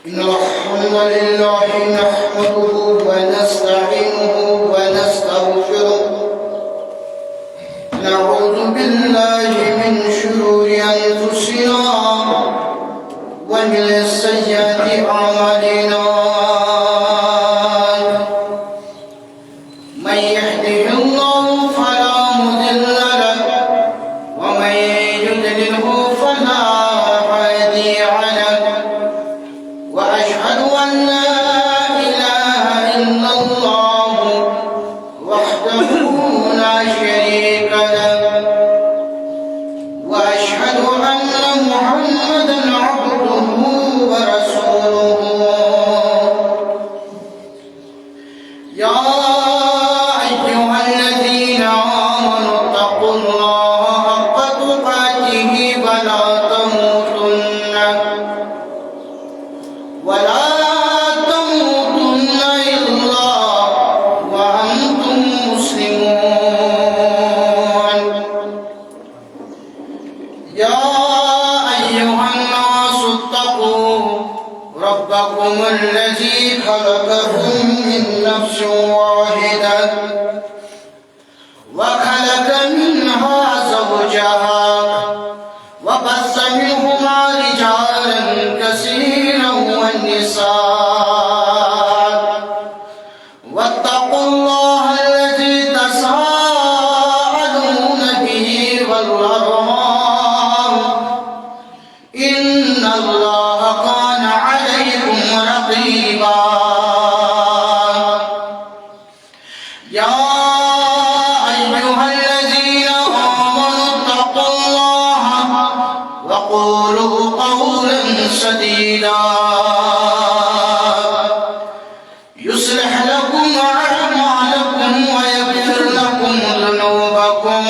إن الحمد لله نحمده ونستعينه ونستغفره نعوذ بالله من شرور أنفسنا ومن سيئات أعمالنا من يهده الله فلا مضل له ومن يضلله فلا هادي له وأشهد أن لا إله إلا الله وحده لا شريك له وأشهد أن محمدا عبده ورسوله يا أيها الذين آمنوا اتقوا الله حق تقاته ولا تموتن إلا وأنتم مسلمون يا أيها الناس اتقوا ربكم الذي خلقكم من نفس واحدة وخلق منها زوجها وبث منهما رجالا كثيرا والنساء واتقوا الله الذي تساءلون به والأرحام إن الله كان عليكم رقيبا يا أيها الذين آمنوا اتقوا الله وقولوا قولا سديدا يصلح لكم أعمالكم ويغفر لكم ذنوبكم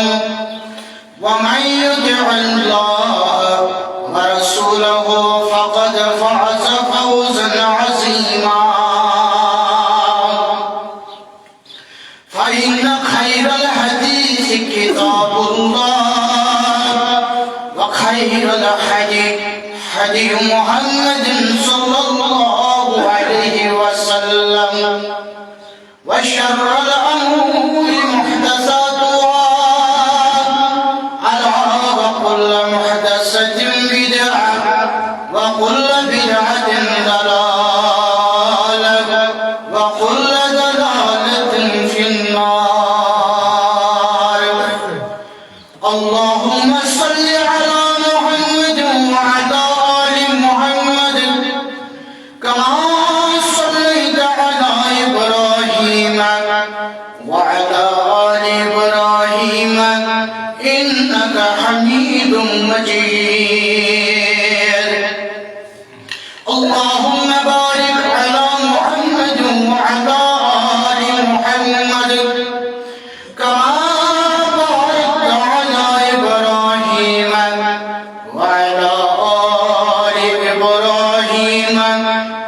ومن يطع الله ورسوله فقد فاز فوزا عظيما فإن خير الحديث كتاب الله وخير الحديث هدي محمد صلى الله عليه وسلم وشر الأمور محدثاتها ألا وكل محدثة بدعة وكل بدعة ضلالة وكل ضلالة في النار اللهم صل على محمد وعلى آل محمد كما صليت على إبراهيم وعلى آل إبراهيم إنك حميد مجيد اللهم بارك على محمد وعلى آل محمد كما باركت على إبراهيم وعلى آل إبراهيم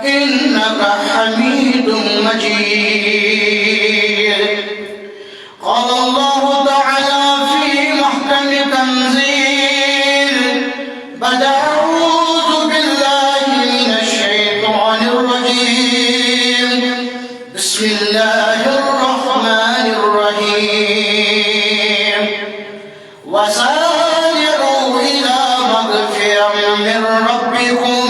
إنك حميد مجيد قال الله تعالى في محكم تنزيل بعد أعوذ بالله من الشيطان الرجيم بسم الله الرحمن الرحيم وسارعوا إلى مغفرة من ربكم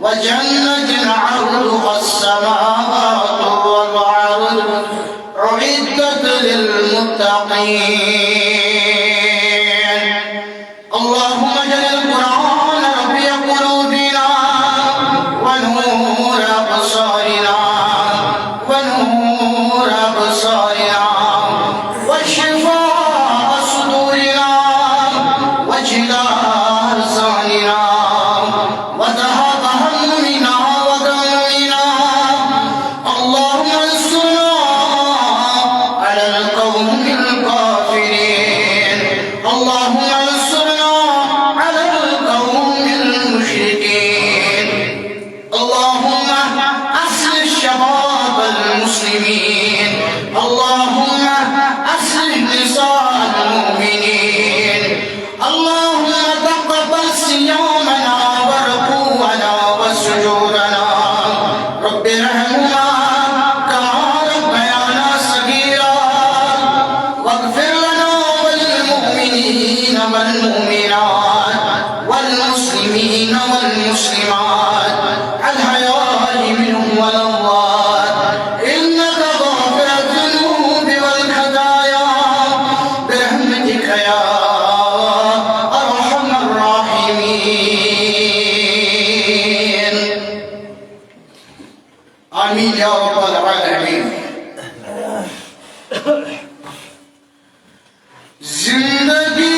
وجنة عرضها السماوات والأرض أعدت للمتقين اللهم اجعل القرآن ربيع قلوبنا ونور أبصارنا ونور أبصارنا وشفاء صدورنا وجلاء أرزاننا وذهاب همنا وغمنا اللهم انصرنا على القوم الكافرين आमीन या रब्बल आलमीन। जिंदगी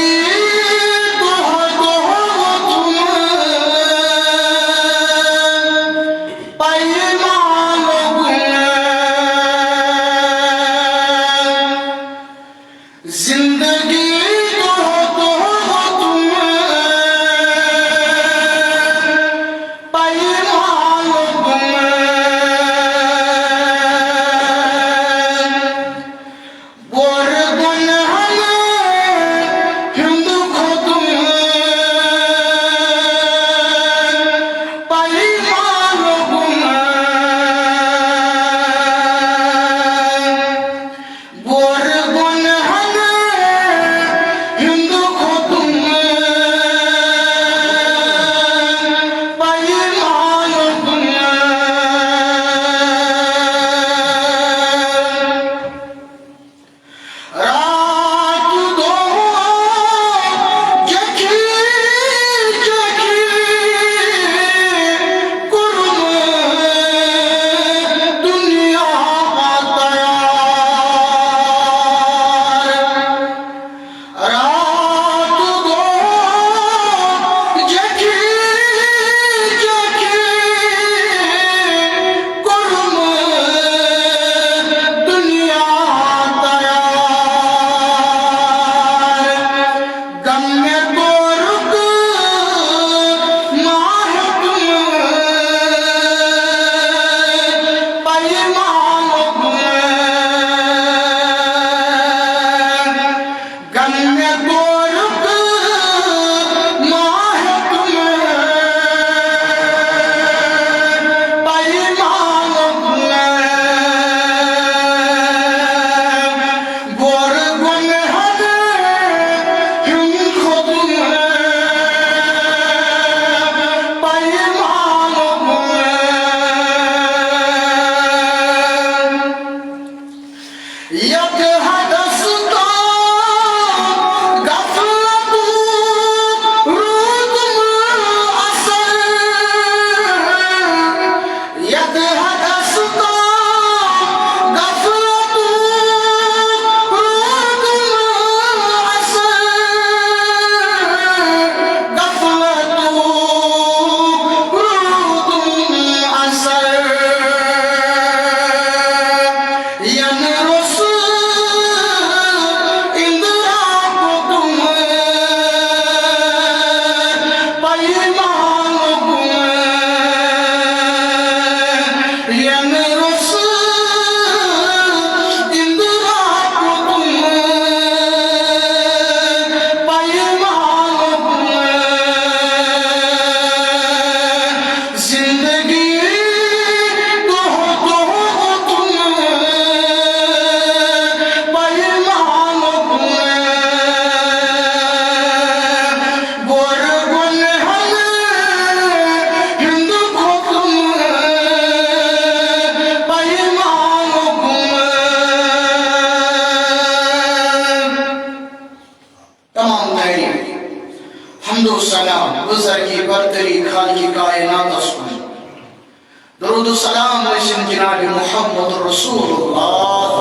दरूद सलाम जनाब मुहम्मद रसूलुल्लाह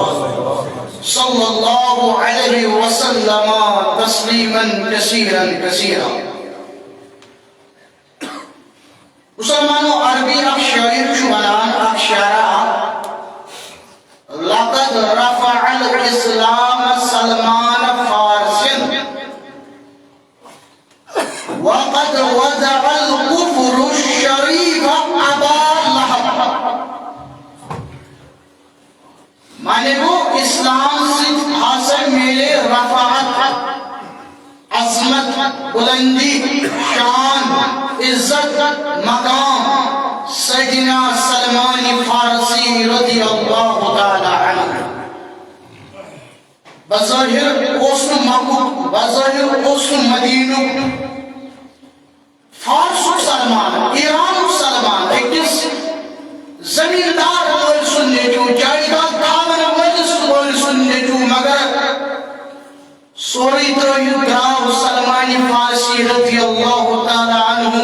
सल्लल्लाहु अलैहि वसल्लम तस्लीमन कसीरन कसीरा। मुसलमानों अरबी अब शायर शुमानान अब शारा लक़द रफ़अल इस्लाम सलमान फारसिन वक़द वज़अल कुफ्र शरीफ अबा लहब। माने वो इस्लाम से हासिल मेरे रफ़ाअत अज़मत बुलंदी शान इज्जत मकाम सैयदना सलमान फारसी रज़ियल्लाहु ताला अन्हु बज़ाहिर ओस्नु मक्का बज़ाहिर ओस्नु मदीना फारसु सलमान ईरान सलमान अकिस जमींदार बोल सुनने जो जायदाद थावन मजलिस बोल सुनने जो मगर सोरी तो युद्धाव सलमान फारसी रज़ियल्लाहु ताला अन्हु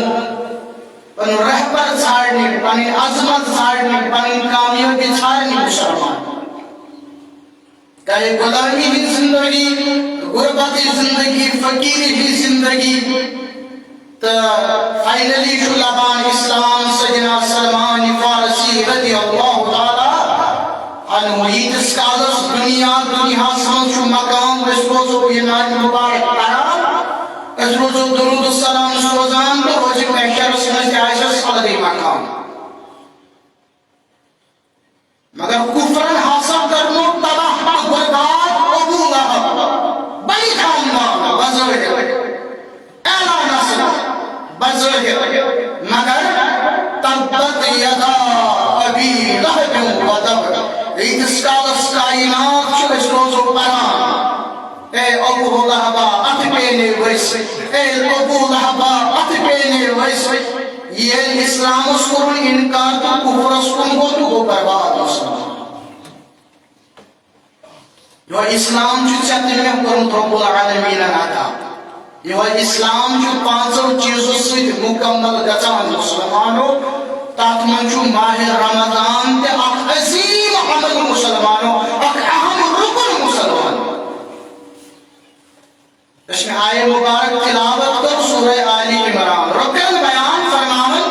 पन रहबर छाड़ने पनी अजमत छाड़नी, पनी कामयाबी छाड़नी मुसलमान। चाहे गुलामी की जिंदगी, गुरबती जिंदगी, फकीरी की जिंदगी, तो फाइनली शुलाबान इस्लाम सजना सलमान फारसी रज़ी अल्लाह ताला अन्हु यीतिस कालस दुनिया समझ मकाम रोजो ये नाज मुबारक पढ़ा, रोजो दुरूद सलाम सोजान तो रोज महशर समझ आयशा अलग मकाम। मगर कुफरन हासिल करनो तबाह बर्बाद अबू लहब बड़ी खानदान बज़ाहिर आला नस्ल बज़ाहिर, मगर तब्बत यदा अबी लहब व तब इस कालस कायनात चुस रोजो परान ए अबू लहबा अतपेने वैस ए अबू लहबा अतपेने वैस ये इस्लाम उसकुर इनकार तो कुफर उसकुर को बर्बाद मुसलमान। जो इस्लाम जो चतुर में करूँ रब्बुल आलमीन नाता यो इस्लाम जो पांचों चीजों से मुकम्मल गजान मुसलमानों तात्मंजु माह रमजान ते अजीम अमल मुसलमानों अहम रुकन मुसलमान। इसमें आये मुबारक तिलावत कर सूरह आली इमरान रुकन बयान फरमावन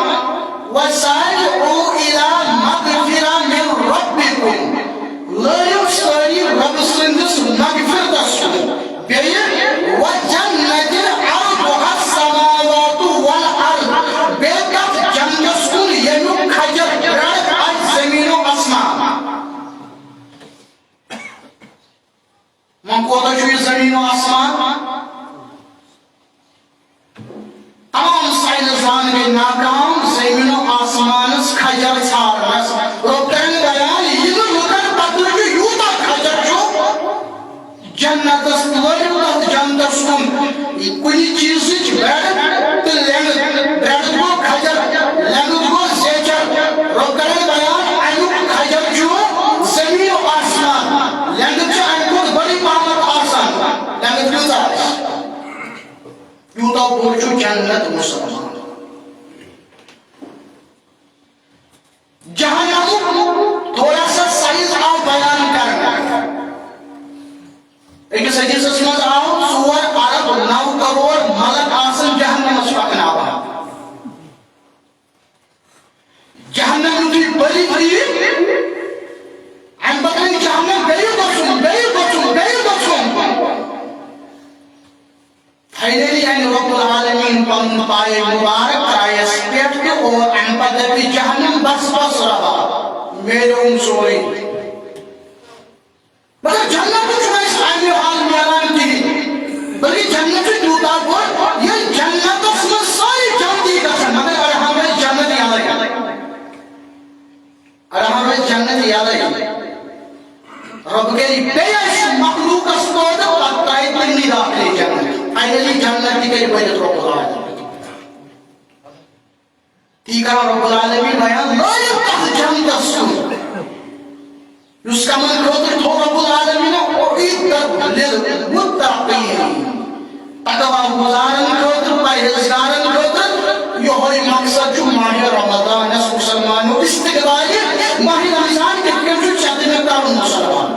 वसाइउ इला मगफिरा मिन रब्बिकुम लयो सारी रब सिंदस मगफिरतस बेये व जन्नतिन अर्दुहा समावातु वल अर्द बेकत जन्नत कुल यनु खजर रद आज जमीनो आसमान। मन कोता जो जमीनो आसमान तमाम साइंसदान के नाकाम जमीनो आसमान खजर छाड़नस रोकन बयान ये लुकन पतल जो यूता खजर जो जन्नत लोयत जन्नत सुन कोई चीज बैठ तो लेंग बैठ को खजर लेंग को सेचर रोकन बयान अनु खजर जो जमीनो आसमान लेंग जो अनु बड़ी पामत आसान लेंग जो यूता बोझो जन्नत मुसलमान। जहन्नम थोड़ा सा साइज आओ बयान करना एक सजीस मज आओ सुवर अरब 9 करोड़ मलक आसन जहन्नम पकनावा जहन्नम की बड़ी बड़ी हम बकन जहन्नम गई फाइनली एंड रब्बुल आलमीन पन पाए मुबारक राय स्टेट के और अंपदति जहन्नम बस रहा मेरे सोई मगर जन्नत कुछ नहीं आने हाल मेलान की बल्कि जन्नत टूटा बोल ये जन्नत उसमें सारी जल्दी का मगर अरे हमें जन्नत याद है रब के बेयश मखलूक अस्पोद पत्ताई तन्नी दाखिल जन्नत फाइनली जन्नत की कई वजह रब्बुल आलमीन तीका रब्बुल आलमीन बयान लायक तक जन्नत सुन उसका मन खोतर तो रब्बुल आलमीन ओ इद्दत लिल मुत्तकीन तकवा गुजारन खोतर परहेजगारन खोतर यो होई मकसद जो माह रमजान मुसलमानों इस्तिकबाल माह रमजान के जो चंद में कानून मुसलमान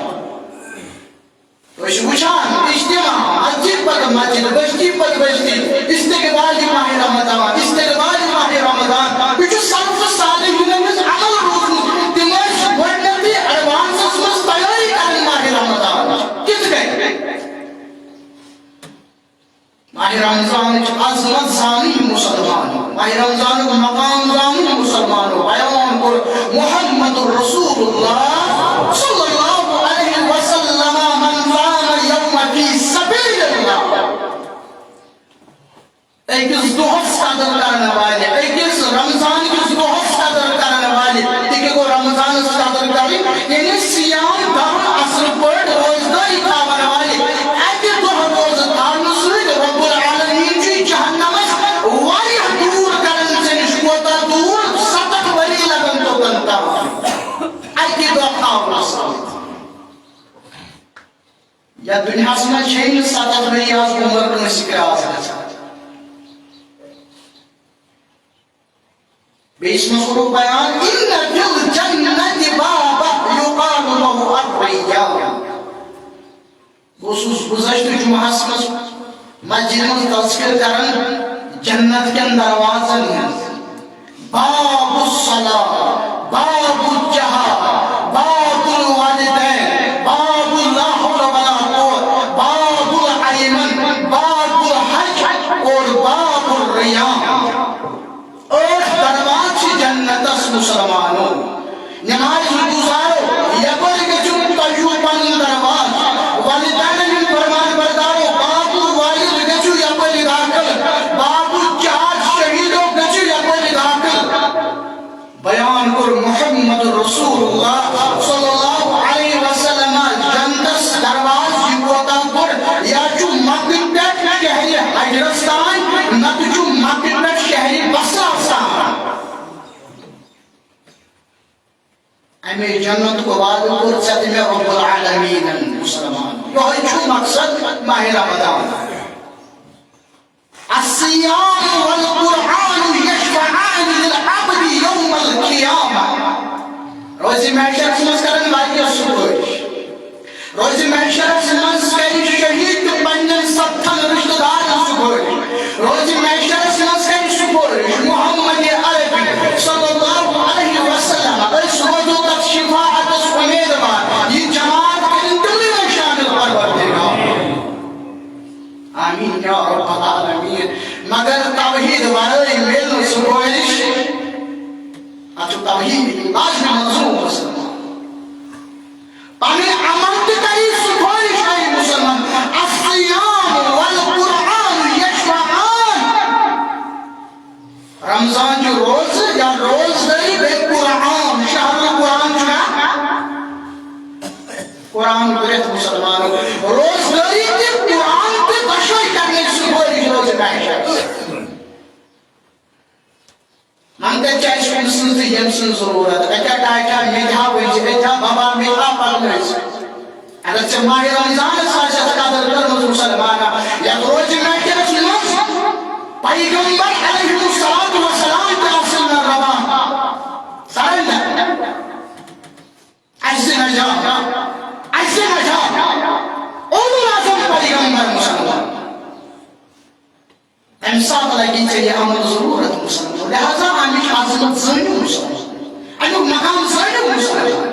वशान इज्तिमा मस्जिद पर मस्जिद बस्ती पर बस्ती इस्तिकबाल माह रमजान इस्तिकबाल माह रमजान जो सर्फ सालिहीन में अमल रोज दिमाग बढ़ती एडवांस में तैयारी करनी माह रमजान किस गए माह रमजान अजमत जानी मुसलमान माह रमजान को मकाम जानी मुसलमान बयान को मुहम्मदुर रसूलुल्लाह सल्लल्लाहु अलैहि वसल्लम मन क़ाम यौम फी सबीलिल्लाह एक दोहस कदर करने वाले एक रमजान की दोहस कदर करने वाले ठीक को रमजान कदर करी यानी सियाम धर्म असर पर रोजदारी खाने वाले ऐसे दोह रोज धारण से रब्बुल आलमीन की जहन्नम वाली दूर करने से निष्कोता दूर सतत वली लगन तो बनता ऐसे दो खाओ या दुनिया में छह सतत वली आज उम्र में सिकरा बेसमसुरु बयान इन्ना फिल जन्नति बाबा युकालु लहु अर्रय्यान गोसुस गुज़श्त जुमास मस्जिद में तज़किर करन जन्नत के दरवाज़न बाबुस सलाह बाबुल जहाद बाबुल वालिदैन बाबुल ला हौला वला कुव्वत बाबुल अयमन बाबुल हज और बाबुल रियान जन्नतस मुसलमानों नमाज गुजारो यपर के जो तजुबन दरवाज वालिदैन जिन फरमान बरदारो बाबू वालिद के जो यपर दाखिल बाबू जहाद शहीदों के जो यपर दाखिल बयान कर मुहम्मद रसूलुल्लाह सल्लल्लाहु अलैहि वसल्लम जन्नतस दरवाज जिकोता कर या जो मक्के पे शहर हजरस्तान न जो मक्के पे शहर बसरास्तान हमें जन्नत को वाद और सद में रब्बुल आलमीन मुसलमान यही छु मकसद माह रमजान अस्सियाम वल कुरआन यशफआन लिल अब्द यौम अल क़ियामा रोज़ महशर में करन वाली सुबह रोज़ महशर में कई शहीद बनन सत्तन रिश्तेदार सुबह रोज़ महशर में कई सुबह मोहम्मद अरबी सल्लल्लाहु अलैहि वसल्लम सुबह शिफाअत उम्मीदवार ये जमात के दिल में शामिल परवरदिगार आमीन या रब्बल आलमीन मगर तौहीद वाले मिल सुबोइश अतो तौहीद आज में मंजूर मुसलमान पानी अमल के करी सुबोइश है मुसलमान अस्सियाम वल कुरआन यशफआन रमजान जो रोज या रोज़दारी बे कुरान शहर कुरान कुरान कुरत मुसलमानों रोज़दारी के कुरान पे कशोई करने सुबह रोज महशर मानते चाहे मुस्लिम से यमसन जरूरत अच्छा टाइटा मीठा वही बेटा बाबा मीठा पढ़ने अगर से माह रमजान साशा कदर कर मुसलमान या रोज महशर सुनस पैगंबर अलैहिस्सलातु वस्सलाम के असलना रवा सरंदा ऐसे न जा उम्र आज़म पैगंबर मुसलमान इंसान लगी चाहिए अमल जरूरत मुसलमान लिहाजा आमिश आज़मत ज़ैन मुसलमान अनु मकाम ज़ैन मुसलमान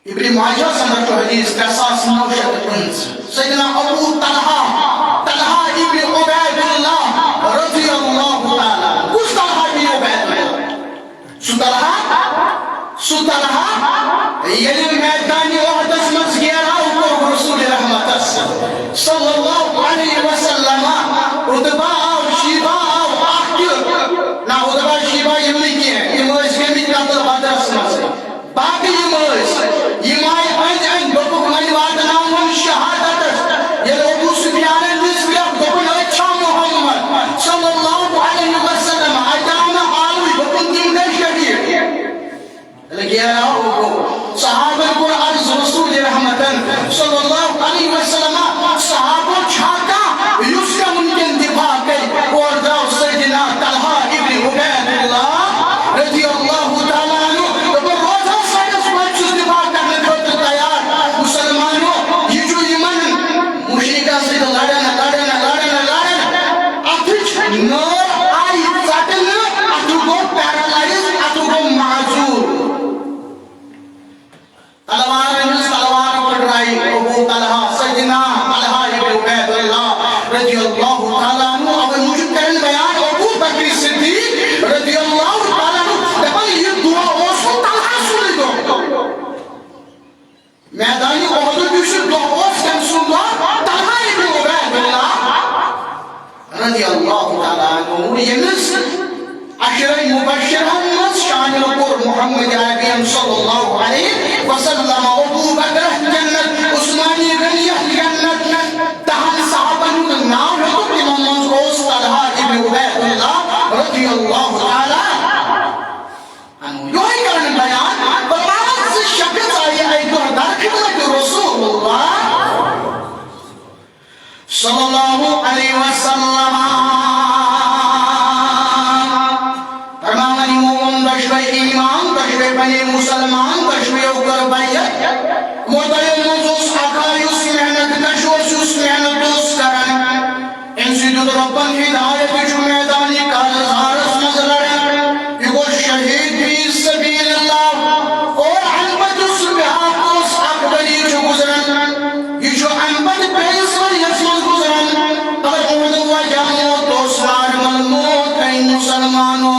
इब्न माजा संदर जो हदीस कसास नौशत पंच सैयदना अबू तलहा इब्न उबैदुल्लाह रज़ियल्लाहु ताला कुछ तलहा इब्न उबैदुल्लाह सुतलहा ये मैदान उहद में गिरा को रसूल रहमत सल्लल्लाहु अलैहि वसल्लम उतबा शिबा आखिर ना उतबा शिबा यमनी के इमोज के भी का बदरस में बाकी इमोज इमाय अन बको मन वाद नाम शहादत ये अबू सुफियान बिन बको अच्छा मोहम्मद सल्लल्लाहु अलैहि वसल्लम अजाना आलू बको दिन का शरीर लगे आओ सहाबा को अर्ज रसूल रहमतन सल्लल्लाहु अलैहि वसल्लम सहाबा छाता युस्का उनके दिफा कर और दाव सैयदना तलहा इब्न उबैदुल्लाह रज़ियल्लाहु ताला अन्हु तो रोजा साइस वच दिफा करने को तैयार मुसलमानों ये जो ईमान मुशरिका से लड़न अथुच नर आई सटन अथु को पैरालाइज अथु को माजूर तलवार पकड़ाई अबू तलहा सैयदना तलहा इब्न उबैदुल्लाह रज़ियल्लाहु ताला अन्हु अब मुझे करन बयान अबू बकर सिद्दीक रज़ियल्लाहु ताला अन्हु दबल ये दुआ ओस तलहा सुन दो मैदानी ओहद दिस दुआ ओस कम सुन दो तलहा इब्न उबैदुल्लाह रज़ियल्लाहु ताला अन्हु यनस अशर मुबशरन शामिल और मोहम्मद अरबी सल्लल्लाहु अलैहि वसल्लम अबू बकर जन्नत उस्मानी गनिया जन्नत तहन साहबन नाम है तो इमाम रोज तलहा इब्न उबैदुल्लाह रज़ियल्लाहु ताला अन्हु यही कारण बयान बरात से शख्स आई तो दाखिल रसूलुल्लाह सल्लल्लाहु अलैहि वसल्लम कशवे ईमान कशवे बने मुसलमान कशवे उकर बैयत मोतले मुजुस अखायुस मेहनत कशोस मेहनत उस करन इंसिदुद रब्बन हिदायत जो मैदानी काल ज़ारस मज़लर युगो शहीद भी सबीलिल्लाह और अनबत उस बिहाकुस अकबरी जो गुजरन ये जो अनबत पेशवर यसमन गुजरन अगर उहद वजह तो स्वार मलमूत कई मुसलमानों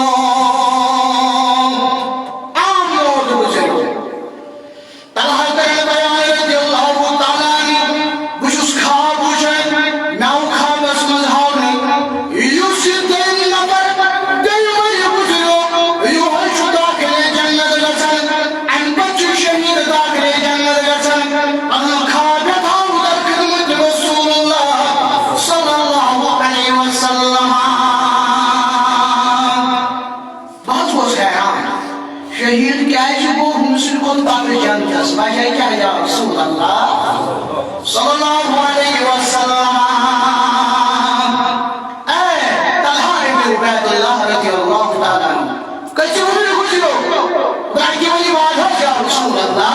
सल्लल्लाहु अलैहि वसल्लम तलहा इब्न उबैदुल्लाह रज़ियल्लाहु ताला कैसे उन्होंने कुछ लोग बाकी वाली बात है क्या रसूल अल्लाह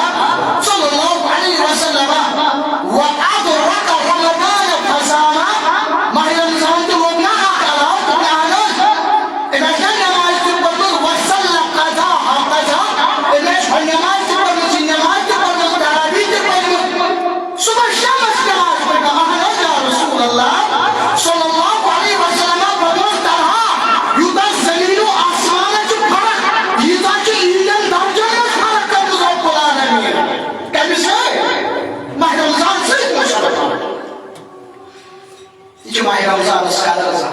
सल्लल्लाहु अलैहि वसल्लम व अदरक रमजान फसामा माह रमजान तो वो ना करा तो ना इधर नमाज के पढ़ो वसल्ल कज़ा कज़ा इधर नमाज के पढ़ो नमाज के पढ़ो तरावीह के पढ़ो सुबह शाम नमाज पढ़ना अहला या रसूल अल्लाह सल्लल्लाहु अलैहि वसल्लम पढ़ो तरह युद्ध ज़मीन और आसमान के फर्क ये ताकि ईलन दर्जा में फर्क कर दो कुरान में कैसे माह रमजान से मुसलमान ये माह रमजान इसका दर्जा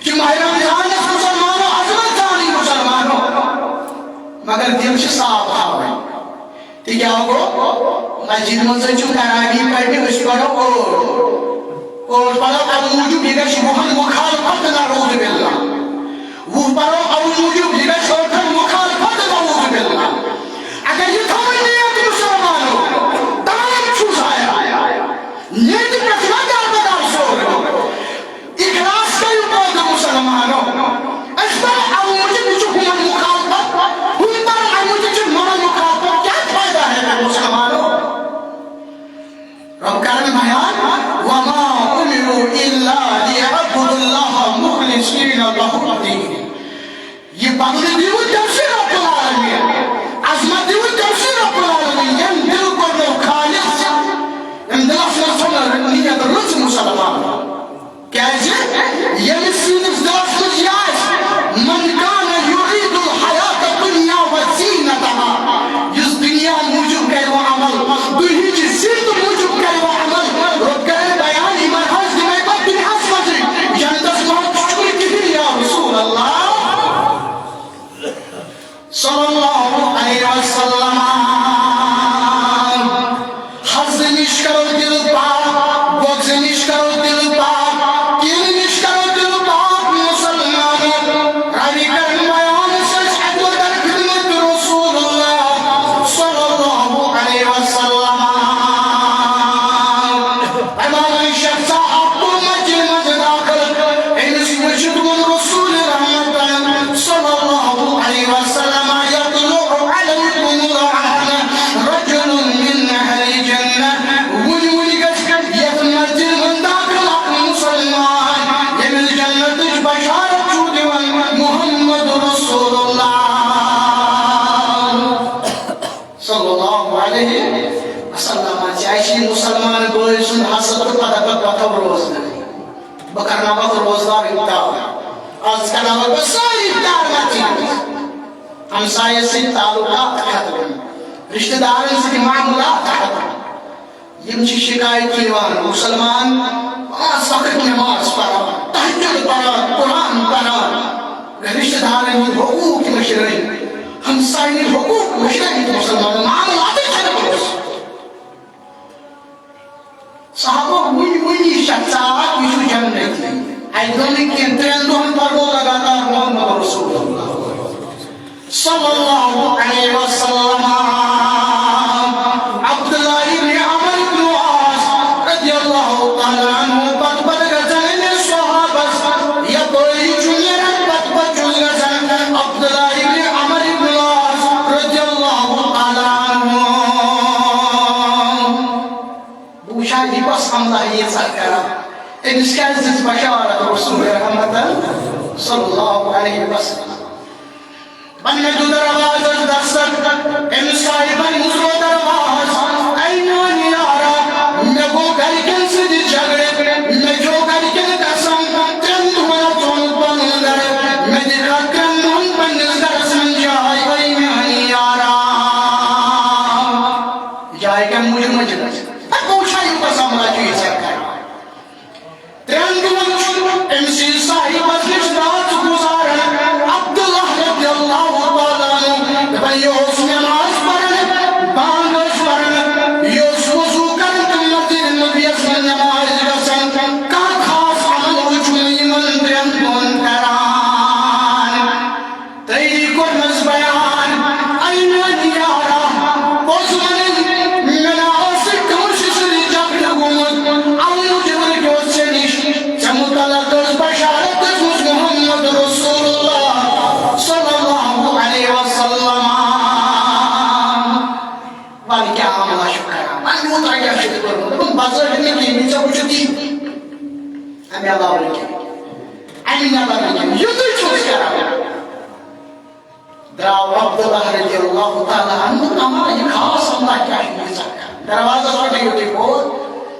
कि माह रमजान इस मुसलमानों अजमत जानी मुसलमानों मगर दिल से साफ है ठीक है आपको मस्जिद में से तरावीह पढ़ने उस पढ़ो और पढ़ो अब मुझे बिगड़ मुहम्मद मुखालफत ना रोज बिल्ला वो पढ़ो अब मुझे बिगड़ छोड़ मुखालफत ना रोज बिल्ला अगर ये समझ नहीं है तो मुसलमानों तमाम चूज आया नीति प्रश्न का बदल सो इखलास का ऊपर तो मुसलमानों इस पर अब मुझे बिचु मुखालफत उन पर अब मुझे जो मुखालफत क्या फायदा है मुसलमानों रब करम बयान वमा उमिरु इल्ला लियअबुदुल्लाह मुखलिसीना लहुद्दीन ये बंदे दियो तफसीर रब्बुल आलमीन अज़मत दियो तफसीर रब्बुल आलमीन यम दिल को नो खालिस यम दिल से सुनर नियत रुच मुसलमान कैसे यम सिर्फ दिल से यास मन कान युरीदुल हयात दुनिया व ज़ीनतहा इस दुनिया मौजूद है वो अमल दुनिया की जिंद मौजूद है वो अमल रब करे बयान ईमान हज में को दुनिया समझ जन्नत में कुछ की या रसूल अल्लाह सल्लल्लाहु अलैहि वसल्लम हज निष्करो दिल पाक बोझ निष्करो दिल पाक किल निष्करो दिल पाक मुसलमानों रवि करम बयान से अदो दर खिदमत रसूलुल्लाह सल्लल्लाहु अलैहि वसल्लम इमाम शख्स आपको मस्जिद में दाखिल इन मस्जिद में रसूल रहमत सल्लल्लाहु अलैहि वसल्लम यतलु अलैकुम रहना रजुल मिन अहली जन्नह वली गस ये मस्जिद में दाखिल मुसलमान ये मिल जन्नत बशारत छू देवन मुहम्मद रसूलुल्लाह सल्लल्लाहु अलैहि वसल्लम चाहे मुसलमान बोल सुन हसद पता पता रोज नहीं बकरना वक्त रोजदार इफ्तार आज का नाम बस इफ्तार मत हमसाये से ताल्लुकात खत्म रिश्तेदारों से मामलात खत्म यम शिकायत की मुसलमान पांच वक्त नमाज पढ़ा तहज्जुद पढ़ा कुरान पढ़ा रिश्तेदारों में हुकूक की मशरई हमसाये ने हुकूक मशरई मुसलमान मामलात खत्म साहबों मुनी शख्सात विशु जन्नत आइदोनिक के ट्रेंडों पर वो लगातार मोहम्मद रसूलुल्लाह सल्लल्लाहु अलैहि वसल्लम अब्दुल्लाह इब्न अमर इब्न आस रज़ियल्लाहु ताला अन्हु पद गजन सहाबा या कोई चुनिया पद चुनिया अब्दुल्लाह इब्न करम इस बशारत रसूल रहमत सल्लल्लाहु अलैहि वसल्लम बन जो दरवाज दस्तक इन साहिबन मुझको दरवाज ऐनान यारा मैं वो घर के से झगड़े मैं जो घर के कसम चंद हुआ चोन बंदर मैं दिखा क्रम बन नजर समझाई वही मैं यारा जाएगा मुझे मजलिस पूछा यू कसम राजी सरकार त्रिंग एमसी साहिब मजलिस रात गुजारन अब्दुल्लाह रज़ियल्लाहु ताला अन्हु भाइयों नमाज पढ़ने बांग पढ़ने यो वुजू करके मस्जिद नबी में नमाज गसन का खास अमल वुजू मन त्रिंग करान तई को मज बयान ऐना नियारा बोझमन मेरा से कोशिश जब लगूं अल्लाह जबर के से निश चमकला दस बशारत मोहम्मद रसूलुल्लाह सल्लल्लाहु अलैहि वसल्लम वाली क्या आमला शुक्र मान वो तो क्या शुक्र तुम बाजार में की नीचे कुछ दी हमें अल्लाह के आमीन अल्लाह के ये तो चूज करा द्राव अब्दुल्लाह रज़ियल्लाहु ताला अन्हु हमारा ये खास अल्लाह क्या है दरवाजा पर नहीं होती को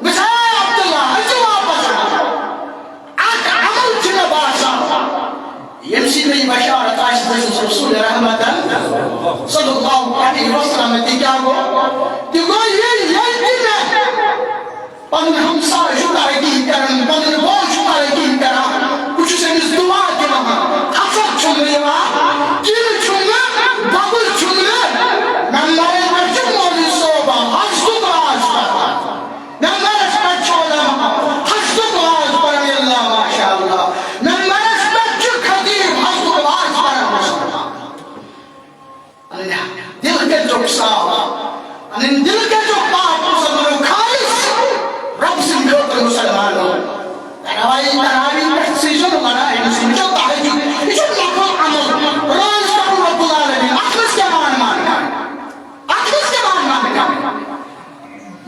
बिसा अब्दुल्लाह जो वापस आ अमल चला बासा यमशी में बशारत आशिक रसूल रहमत सल्लल्लाहु अलैहि वसल्लम क्या को ये पन हम सारे शुक्र की करन पन बहुत शुक्र की करा कुछ से इस दुआ के वहां हसब छुमलेवा किन छुमले बबुल छुमले नंबर बच्चों मौली सोबा हज तो आज पर नंबर बच्चों हज तो आज पर अल्लाह माशाअल्लाह नंबर बच्चों खतीब हज तो आज पर अल्लाह दिल के जो साफ अन दिल के जो पाक मुसलमान खालिस रब से मिलकर मुसलमानों तरावी प्रेसिजन वाला है मुस्लिम जो ताहज्जुद ये नफल अमल रोज का रब्बुल आलमीन अखलस के मान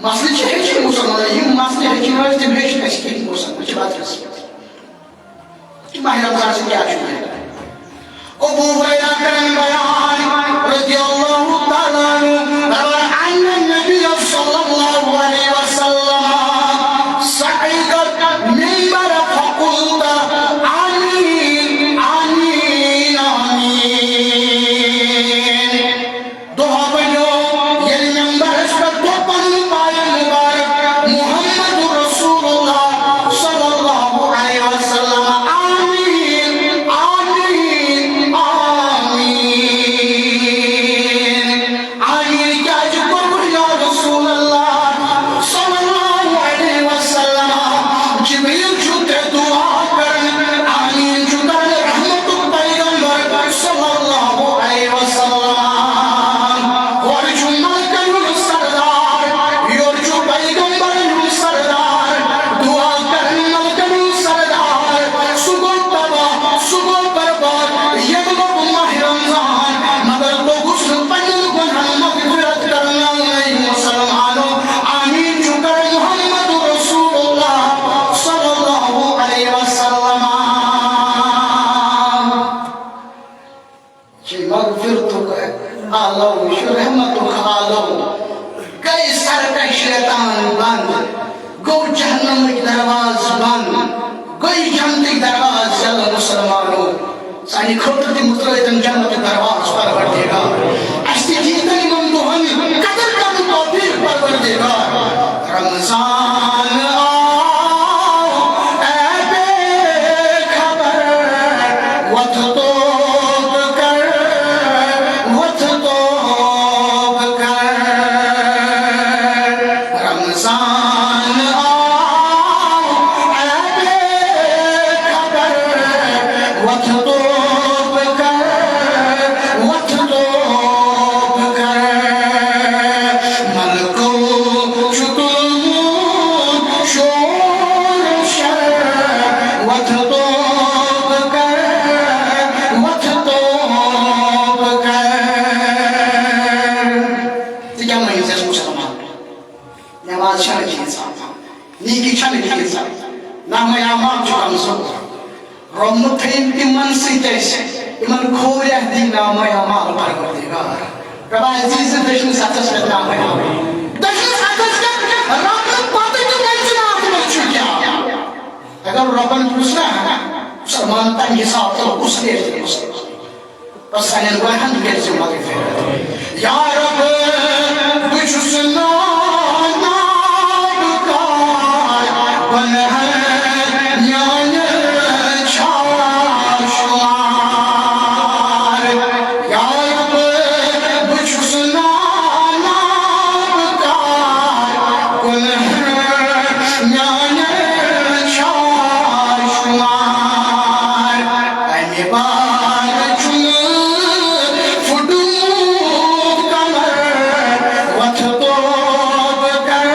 मसले है कि मुसलमान ये मसले है कि रोज दिन बेश कैसे मुसलमान की बात कर माहिर रमजान से क्या शुरू है अबू हुरैरा करन बयान रज़ियल्लाहु ताला अन्हु अन्ना नबी सल्लल्लाहु अलैहि वसल्लम सईदत मिंबर फकुलता आमीन आमीन आमीन दुआ बनो ये मिंबर पर तो पन पाए मुबारक मोहम्मद रसूलुल्लाह सल्लल्लाहु अलैहि वसल्लम आमीन आमीन आमीन आमीन क्या जो या रसूलुल्लाह सल्लल्लाहु अलैहि वसल्लम जिब्रील झुके दुआ करन आमीन झुकन रहमत पैगंबर सल्लल्लाहु अलैहि वसल्लम और जो मलक सरदार और जो पैगंबर सरदार दुआ करन मलक सरदार सुबह बरबाद ये लोग माह रमजान मगर लोग उस पंजल को मगफिरत करना नहीं मुसलमानों आमीन झुकर मोहम्मद रसूलुल्लाह सल्लल्लाहु अलैहि वसल्लम जी मगफिरतुक आलो रहमतुक आलो गई सर का शैतान बंद गो जहन्नम के दरवाज बंद गई जन्नत के दरवाज चलो मुसलमानों सानी खोटती मुतलतन जन्नत के दरवाज पर बढ़ेगा ऐसी जीतनी ममदूहन कदर कर तौफीक पर बढ़ेगा रमजान आओ ऐ बेखबर वत तौब कर रमजान आओ ऐ बेखबर वत तौब कर परवरदिगार प्रभा अजीज दशन सतस पे नाम है दशन सतस के रब पता जो मंचना आपने क्या अगर रबन पूछना है सलमान तक हिसाब तो उसके बस अन वहन के जिम्मा के या रब बुझुसना नाम का बन है न्याय छाशुमार या रब बुझुसना नाम का बन है न्याय छाशुमार अने बार चुन फुटू कमर वथ तो कर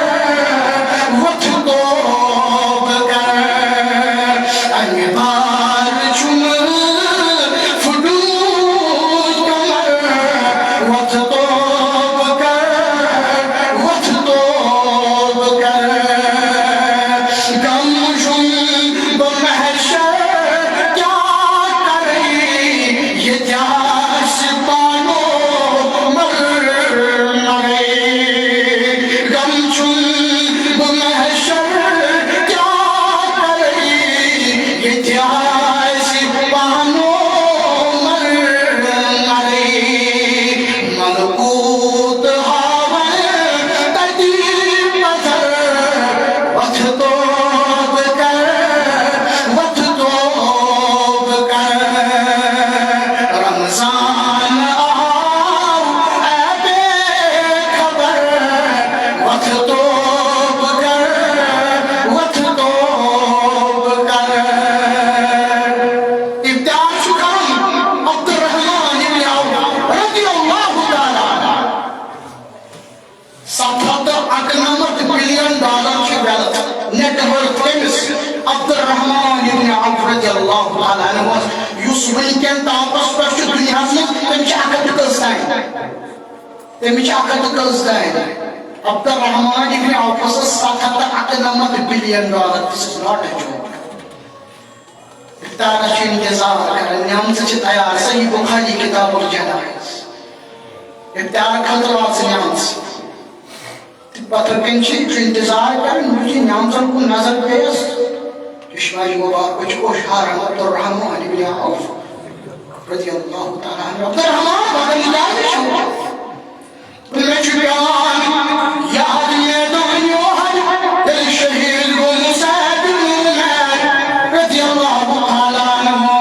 अने बार चुन फुटू कमर वथ तो कर गम जुम बमहशर क्या करे ये ध्यास पानो मरे गम जुम बमहशर क्या करे ये ध्यास पानो मरे मलकूत हावे तदीर पत्थर वथ तो रमजान आओ ऐ बेखबर वथ तो कर इब्तिदार शुकरम अब्दुर्रहमान इब्न औफ रज़ियल्लाहु ताला $7.8 बिलियन की वेल्थ नेटवर्क तेमिस अब्दुर्रहमान इब्न औफ रज़ियल्लाहु ताला अन्हु युस वनकन तापस पे दुनियास में तमिच अकल अब्दुर्रहमान इब्न औफ $7.8 billion this is not a joke इफ्तार के इंतजार कर न्यामत छ तैयार सही बुखारी किताब और जनाइज इफ्तार खतर वास न्यामत पत्र कन छ इंतजार कर मुझे न्यामतन को नजर पेश चश्माई मुबारक कुछ कोशार अब्दुर्रहमान इब्न औफ रज़ियल्लाहु ताला अन्हु अब्दुर्रहमान बदल जाए तुम्हें चुकान याद में दोनों हद दिल शहीद को मुसाद रज़ियल्लाहु ताला अन्हु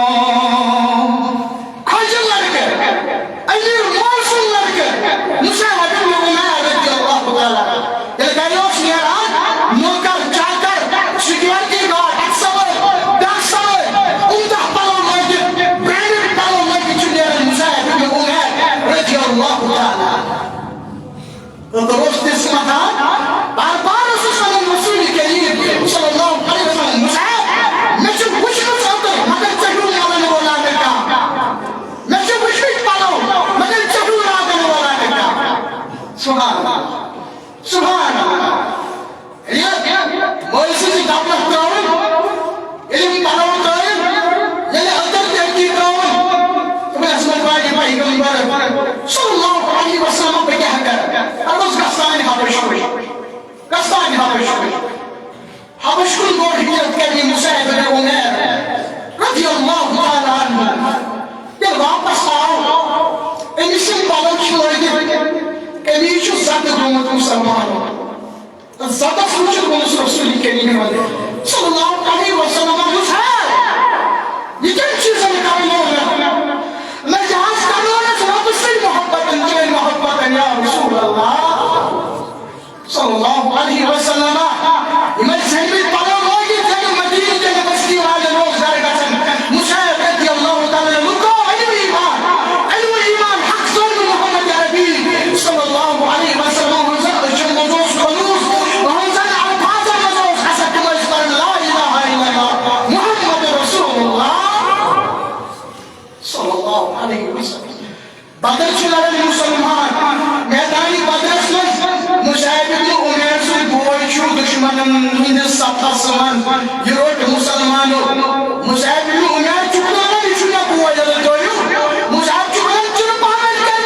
खजल लड़के अमीर मौसम लड़के मुसाद रज़ियल्लाहु ताला दिल गायों से यार नौकर चाकर सिक्योरिटी गार्ड अक्सर डाक्सर उम्दा पालो मस्जिद ब्रांडेड पालो मस्जिद चुने मुसाद रज़ियल्लाहु ताला तो दोस्त इसमें था बार-बार रसूल करीम सल्लल्लाहु अलैहि वसल्लम मुसाद मैं जो कुछ नहीं चाहता मगर चढ़ूं वाला बोला बेटा मैं जो कुछ नहीं पालो मगर चढ़ूं वाला बेटा सुभान अल्लाह ये मौलवी की दावत करो इल्म पालो करो ये अंदर देखी करो तुम्हें असमत वाली पैगंबर सल्लल्लाहु अलैहि वसल्लम पे क्या कर अर्ज गस्तान हबशकुल गोर हिजरत करनी मुसाइब बिन उमैर रज़ियल्लाहु ताला अन्हु ये वापस आओ इनसे पालो छोड़ दे कभी जो सद दोमत मुसलमान ज़्यादा सोचो रसूल करीम सल्लल्लाहु अलैहि वसल्लम मुसाइब ये क्या चीज़ है कामों मैं जहां करो ना रब से मोहब्बत या रसूल अल्लाह सल्लल्लाहु अलैहि वसल्लम मैं सही पालो होगी जब मदीने के बस्ती वाले लोग दरगसन मुसाइब रज़ियल्लाहु ताला अन्हु को इल्म ईमान हक सुन मोहम्मद अरबी सल्लल्लाहु अलैहि वसल्लम जब मौजूद खलूस वहन अल्फाज मौजूद हसब मजबर ला इलाहा इल्लल्लाह मुहम्मद रसूलुल्लाह सल्लल्लाहु अलैहि वसल्लम बदर चलाने मुसलमान मैदानी बदर में मुसाइब इब्न उमैर से बोल छु दुश्मन हिंद सत्ता समान यूरोप मुसलमानों मुसाइब इब्न उमैर चुकना नहीं चुना बोल जल तो मुसाइब चुकना चुन पावन के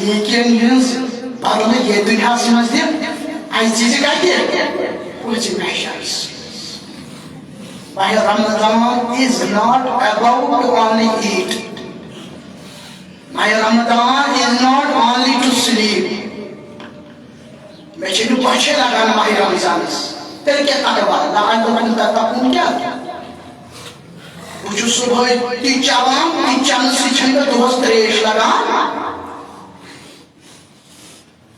लेकिन बदल ये दुनिया मज चीज By Ramadan is not about to only eat. My Ramadan is not only to sleep. मैं चीज़ पहुँचे लगा ना माही रमज़ान तेरे क्या ताकवा लगान तो कौन ताकवा कौन क्या वो जो सुबह तीचान से चंदा दोस्त रेश लगा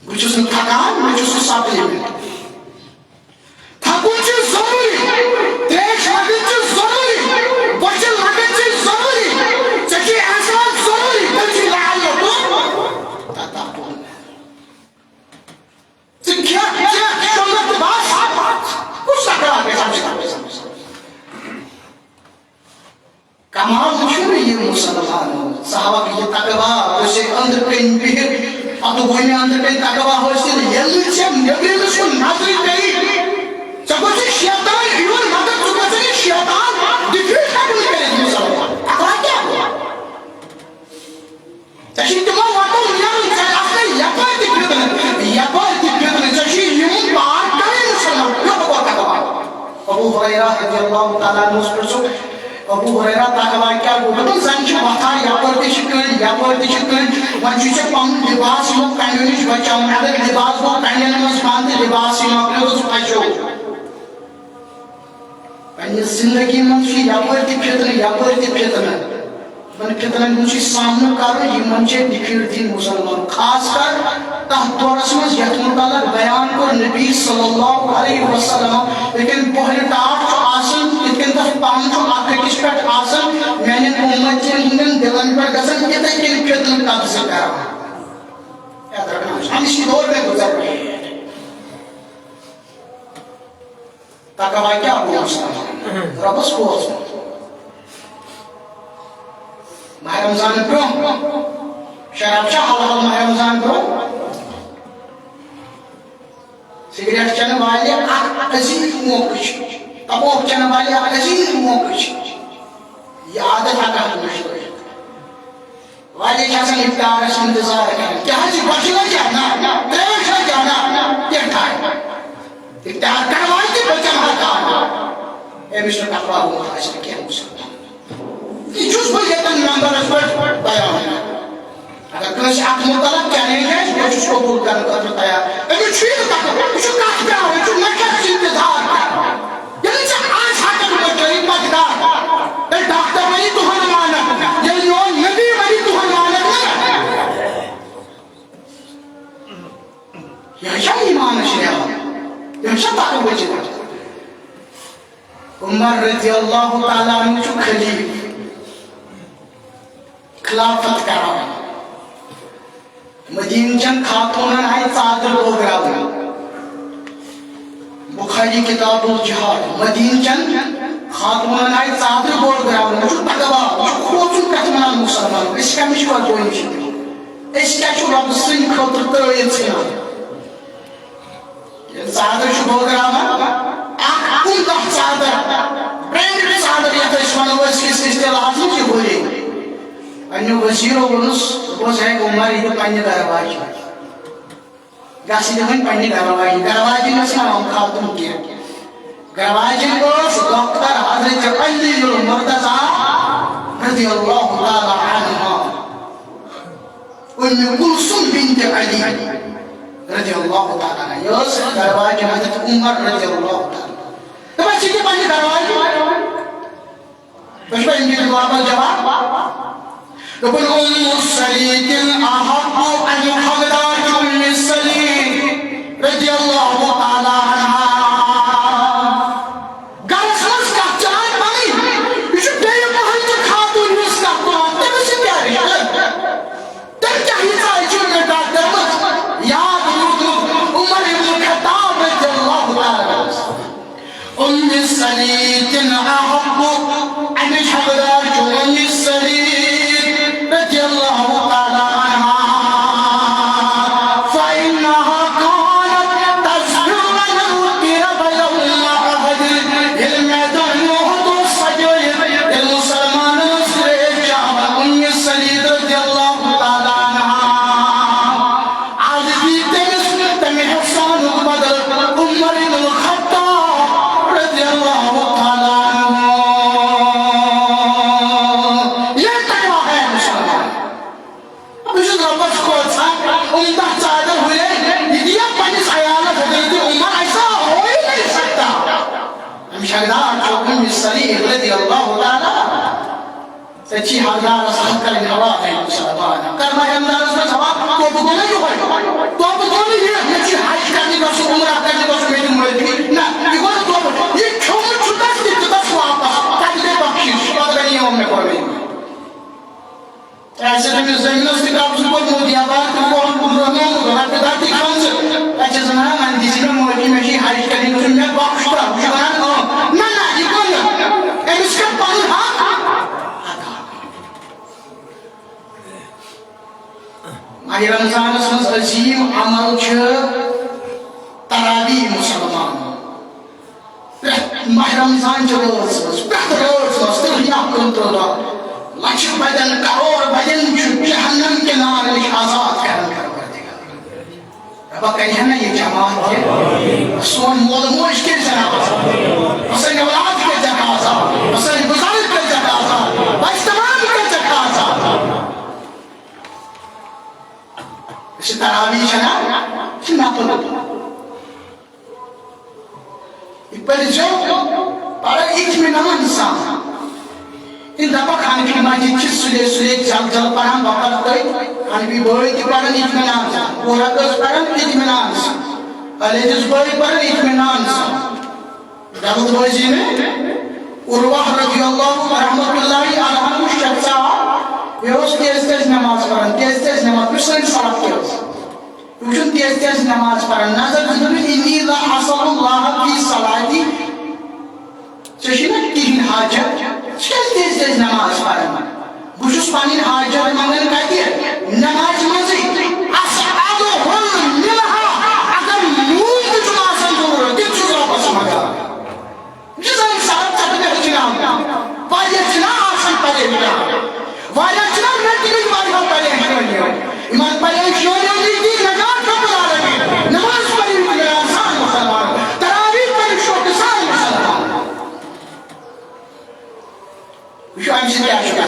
वो जो सुन थकान वो जो सुन सापले में थकुन जो ज़रूरी देश लगे जो ज़रूरी बच्चे लगे जो ज़रूरी चकी ऐसा ज़रूरी बच्चे लाये तो ताकवा क्या शम्मत बास कुछ सकरा के समझ कमाल मुझे ये मुसलमान साहबा की ये तकवा उसे अंदर कहीं बिहर अब तो कोई में अंदर कहीं तकवा हो इसलिए ये लिखे नबी उसको नाज़री कही जब उसे शैतान इवन मदद चुका से शैतान डिफीट नहीं करे मुसलमान तकवा क्या हुआ तशी तुम्हारा वाटो यार आपने यापा Abu Hurairah radhiyallahu ta'ala anhu Abu Hurairah taqwa क्या वो बता संच माथा या पर दिशकन वंचित पम लिबास लो कानूनी बचाओ अगर लिबास को कानूनी में बांध लिबास लो अपने को बचाओ पहले जिंदगी में या पर दिफितन मन कितना मुझे सामने करो ये मंचे दिखिर दिन मुसलमान खासकर तहतोरस में यत्मुताला बयान को नबी सल्लल्लाहु अलैहि वसल्लम लेकिन पहले टाप जो आसन लेकिन तब पांच जो आखिर किस पर आसन मैंने उम्मत के हिंदन दिलन पर गसन के तक के कितना काम से करा याद रखना हम इसी दौर में गुजर रहे हैं तकवा क्या हुआ मुसलमान रबस को माह रमजान ब्रो शराब हलाल माह रमजान ब्रो सिगरेट चने वाले अजीब मोकश तबाक चने वाले अजीब मोकश ये आदत है वाले जैसा इफ्तार का इंतजार है क्या है बचना जाना प्रेश जाना क्या था इफ्तार करवाई के बचना था ए मिस्टर तकवा हुआ ऐसा क्या हो सकता Ijuz berkaitan dengan balas bayan. Agar kelas aku mutalak kayaknya, dia justru bukan percaya. Itu cerita tak, itu kata, itu mereka cinta dah. Jadi jangan sahaja bercakap pada. Dan doktor ini Tuhan mana? Jadi orang Nabi ini Tuhan mana? Ya yang iman siapa? Yang siapa aku bercakap? Umar radhiyallahu taala anhu khalifah. खिलाफत करा मदीनचन खातून आए चादर programme Bukhari किताबुल जिहाद मदीनचन खातून आए चादर programme जो तकवा जो खोजून कथमना मुसलमान इसका मिशवा जोइन इसका जो रब सिंह खतर तोयन सिना ये चादर जो प्रोग्राम आकुन का चादर ब्रांडेड चादर या तो इसमें इसके लाजमी की बोले अन्य वजीरों वनुस बोझ है उमर इधर पानी दरवाज़ गासी दहन पानी दरवाज़ में से हम खातून के दरवाज़ को डॉक्टर हज़रत अली मुर्तज़ा रज़ियल्लाहु ताला अन्हा उम्मे कुलसुम बिन्त अली रज़ियल्लाहु ताला अन्हा यस दरवाज़ हज़रत उमर रज़ियल्लाहु ताला तो बच्चे के पानी दरवाज़ बच्चे इनके जवाब يقول أم السليك أحق أن يحضر أم السليك رضي الله تعالى عنها قال خلاص كاتان ماني يشوف دايما بحيث خاتون يسلم تبي سكاري ترجع يساعد شو من دكتور يا عمر بن الخطاب رضي الله تعالى أم السليك أحق أن يحضر أم السليك رضي الله تعالى عنها तची हजार संकल हवा है मुसलमान करना है अंदर उसमें सवाब तो बोले जो है तो बोले ये तची हज करने का सो उम्र करने का सो मेरी मुर्दी ना ये तो ये क्यों छुटा वापस ताकि बख्शिश बाद में ये हमने कोई ऐसे में ज़मीनों से काफ़ी बहुत मोदी आबाद को हम रोने वाला दादी खान से ऐसे ज़माना में जिसमें मोदी में ही हज करने को मैं बख्शता हूँ ना ना ये कौन है इसका पानी हाँ माह रमजान में अजीम अमल छ तरावी मुसलमान माह रमजान जो रोज़ लक्ष बदन करोड़ बदन जहन्नम के नार में आजाद कर देगा अब कहीं है ना ये जमात के सोन मोल मोश के जनाब असल औलाद के जनाजा असल बुजुर्ग के जनाजा इस्तेमाल के जनाजा इस तरावी जना सुना तो पर जो para इत्मीनान इंसान इन दफा खाने की मस्जिद से सुले सुले जल जल पढ़ान बापर कोई खाने की बोई की पढ़ान इत्मीनान से पूरा कस पढ़ान इत्मीनान से अलेजिस बोई पढ़ान इत्मीनान से दाऊद बोई जी ने उर्वाह रज़ियल्लाहु रहमतुल्लाहि अलैहि को शख्सा ये उस तेज नमाज पढ़ान तेज नमाज पिछले साल के उस तेज नमाज पढ़ान नजर नजर इन्नी ला असलुल्लाह की सलाती चशिना तीन हाजत तेज नमाज पढ़ान बुशुस पानी हाजत मंगन का नमाज मजी असआदो हुल मिलहा अगर मूल जुमा संजोर दिख जुमा पसमगा जिसन साहब तक हजना वाया जना आसन पड़े बिना वाया जना नटी वाया पड़े हनियो ईमान पड़े शोरे दी नजात कबूल आलमी नमाज पढ़ी बिना आसान मुसलमान तरावीह पढ़ी शोक सान मुसलमान विशाल से क्या शुक्र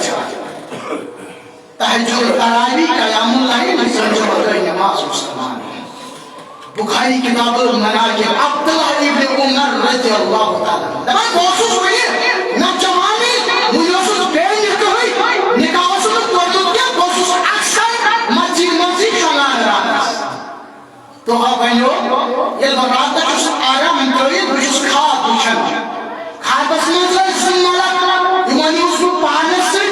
तहज्जुद तरावीह क़यामुल लैल संजोर नमाज मुसलमान बुखारी किताब मनाक़िब अब्दुल्लाह इब्न उमर रज़ियल्लाहु ताला दबाई कोशिश हुई ना जवानी मुझे तो बेन निकली निकाह से तो क्या कोशिश अक्सर मस्जिद शंगा रहा तो हाँ भाइयों ये बरात का कुछ आराम करी कुछ खा बस मतलब सुनना इमानी उसको पाने से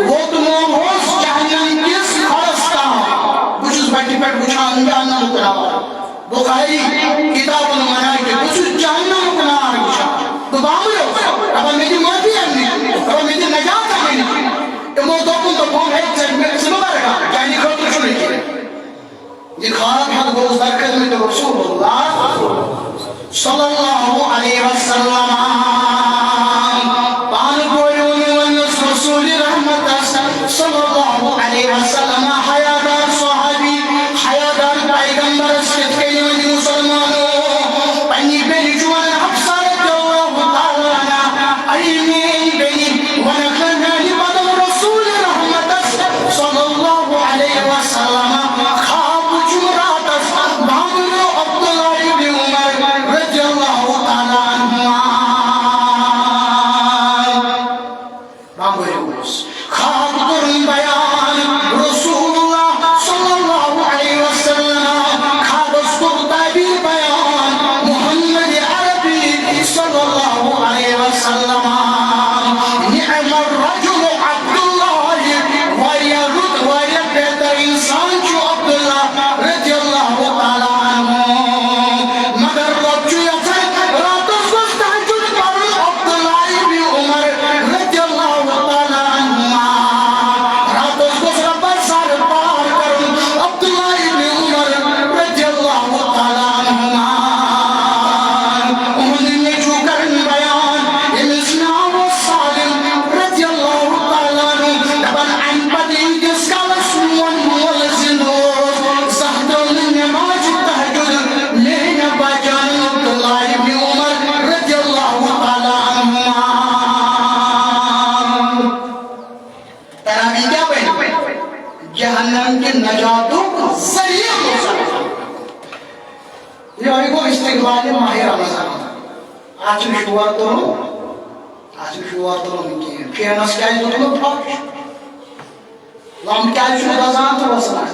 वो तुम हो जहन्नम के खरस्ता कुछ बैठी बैठ कुछ अंजान ना उतरावा बुखारी किताब मनाक़िब कुछ जहन्नम उतना कुछ तो बामुलो अब मेरी मर्जी है अब मेरी नजात है तो वो तो हम है सुनो बारेगा क्या नहीं खोल कुछ नहीं किया ये खाना है वो ज़िक्र में तो रसूलुल्लाह सल्लल्लाहु अलैहि वसल्लम पान कोयोन रसूल रहमत सल्लल्लाहु अलैहि वसल्लम हयादार सहाबी हयादार पैगंबर के मुसलमानों पन्नी बेनी जुआन हफ्सा रज़ियल्लाहु ताला अन्हा अलीमीन बेनी वनखना लिबदल रसूल रहमत सल्लल्लाहु अलैहि वसल्लम खाब जुमरात बाबुलो अब्दुल्लाह इब्न उमर रज़ियल्लाहु ताला अन्हुमा बाबुलो खाब कुरन बयान रसूलुल्लाह सल्लल्लाहु अलैहि वसल्लम खाब सुरताबी बयान मुहम्मद अरबी सल्लल्लाहु अलैहि वसल्लम निअमर रजुल अब्दुल्लाह वाया बेहतर इंसान जो अब्दुल्लाह रज़ियल्लाहु ताला अन्हु मगर रज्जु यफर रातों को तहज्जुद पर अब्दुल्लाह इब्न उमर रज़ियल्लाहु ताला अन्हुमा रातों को रब्बर सार पार कर अब्दुल्लाह इब्न उमर रज़ियल्लाहु ताला अन्हुमा उन्होंने जो करन बयान इल्ज़ना व सालिम रज़ियल्लाहु ताला अन्हु दबन अनपदी जिसका वसुवन मुलजिनो ज़हदुल नमाज तहज्जुद लेना बजान अब्दुल्लाह इब्न उमर रज़ियल्लाहु ताला अन्हुमा तरावीह क्या बनी जहन्नम के नजातों का जरिया मुसलमान ये को इस्तिक़बाल माह रमज़ान आज शुरुआत तो निकी फेनस क्या है तो फर्क लम क्या रोजान तो रोजान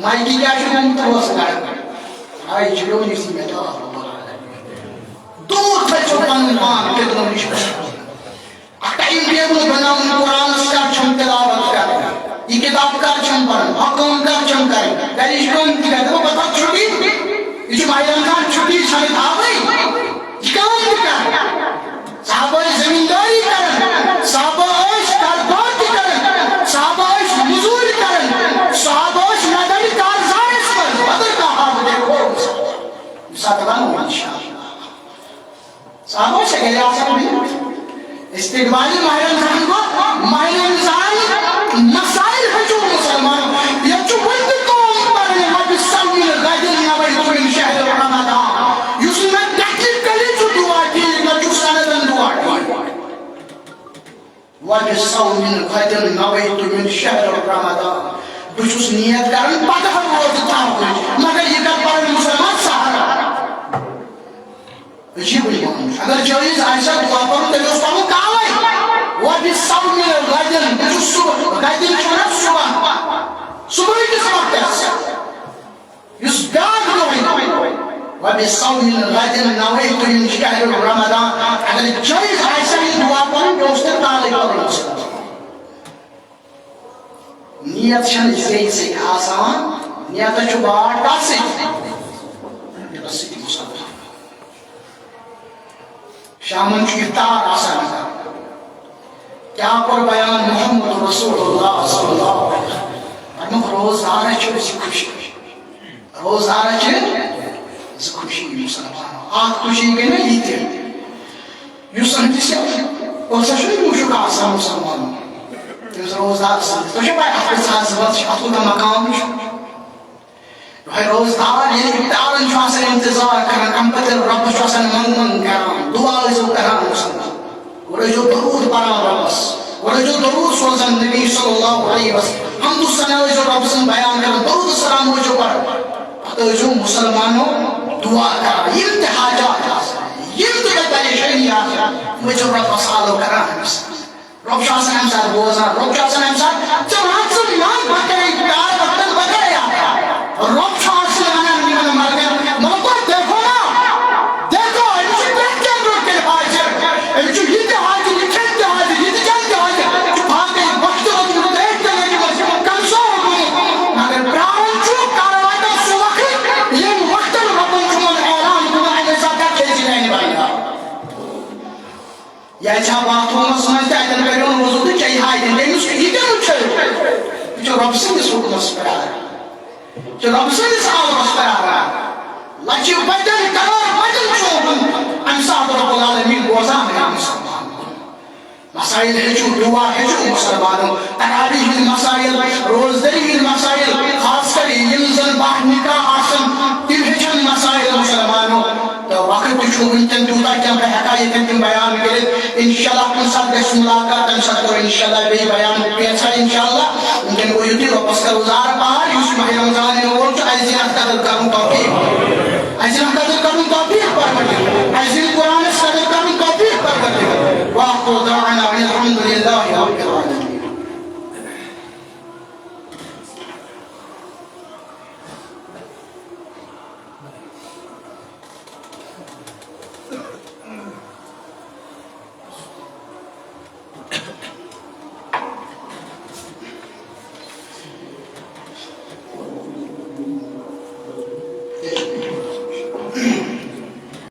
माइकी क्या तो रोजान आई जियो निसी में तो दूर थचो पन मान कितनो निष्पक्ष टाइम टेबल बनाऊं कुरान का छम तिलावत कर ये किताब का छम पढ़ हकम का छम कर करिश कौन की कहते वो बता छुट्टी ये माह रमजान छुट्टी छाने था भाई काम कर साहब जमींदारी कर साहब कारोबार कर साहब मजदूरी कर साहब नगर कारजाइश पर बदल का हाल देखो सतवान इंशाअल्लाह साहब से गया सब इस्तिकबाली माह रमजान को माह रमजान मसाइल है जो मुसलमान ये जो बंद कौम पर ने मत सल्ली गादिल ना भाई तो इन शहर रमजान उसमें टेक्निकली जो दुआ की ना जो सनदन दुआ की वाज सौमिन गादिल ना भाई तो इन शहर रमजान बुजुस नियत करन पता है रोज था मगर ये कर पर मुसलमान सहारा अगर जायज आयशा दुआ करो तो उसको कावे वो भी सब में गादिल जो सुबह गादिल चुना सुबह किस वक्त है इस गाद को वो भी सब में गादिल नवे तो इन शहर रमजान अगर जायज आयशा की दुआ करो तो उसके ताले करो नियत शन से आसान नियत जो बात से शामन की इफ्तार आसान क्या पर बयान मोहम्मद रसूलुल्लाह सल्लल्लाहु अलैहि वसल्लम रोजाना खुशी रोजाना खुशी मुसलमान आख खुशी के ना ये युस अंतिस और सशुर मुशुक आसान मुसलमान युस रोजार तो जो भाई आपके साथ बात आपको का मकाम भाई रोजदार ये इफ्तार इंशाअल्लाह इंतजार करना कंपतर रब शासन मन करना दुआ जो करना मुसलमान और जो दरूद पढ़ा रब्स और जो दरूद सोजन नबी सल्लल्लाहु अलैहि वसल्लम हम तो सना जो रब से बयान कर दरूद सलाम हो जो पर तो जो मुसलमानों दुआ कर इम्तिहाजात ये तो परेशानियां मुझे रब सालो करना रब शासन हम साथ बोझा रब शासन हम साथ जब हाथ से मान बकरे प्यार वतन बकरे आता रब शासन मना नहीं मर गया मगर देखो ना देखो इसे क्या रोक के आज जो ये आज लिखे आज ये जानते आज जो भागे वक्त वक्त देखते हैं कि कल सो मगर प्राण जो कारवाई सुवक्त ये वक्त रब जुमन ऐलान हुआ है जैसा क्या खेल नहीं भाई या अच्छा बात हो समझते हैं जब कहीं वो तो चाहिए हाय दिन उसको ये क्या मुझे जो रब से इस हुक्म पर आ रहा जो रब से इस आवाज़ पर आ रहा लाची बदल करो बदल चोबन अंसाब रब्बुल आलमीन गोज़ा में मुसलमान मसाइल है जो दुआ है जो मुसलमानों तरावीह की मसाइल रोज़दरी की मसाइल खासकर यिल्ज़न बाहनिका आसन तिलहजन मसाइल मुसलमानों तो वक्त जो इंतन दूता क्या बहका ये तंग बयान करे इंशाल्लाह अपन साथ दस मुलाकात अंसाब तो इंशाल्लाह बे बयान कैसा इंशाल्लाह उनके वो युति वापस कर उजार पार इस माह रमजान में वो तो ऐसे कदर करूं तौफीक ऐसे कदर करूं तौफीक पर बटे ऐसे कुरान से कदर करूं तौफीक पर बटे वाह को दाना अल्हम्दुलिल्लाह रब्बिल आलमीन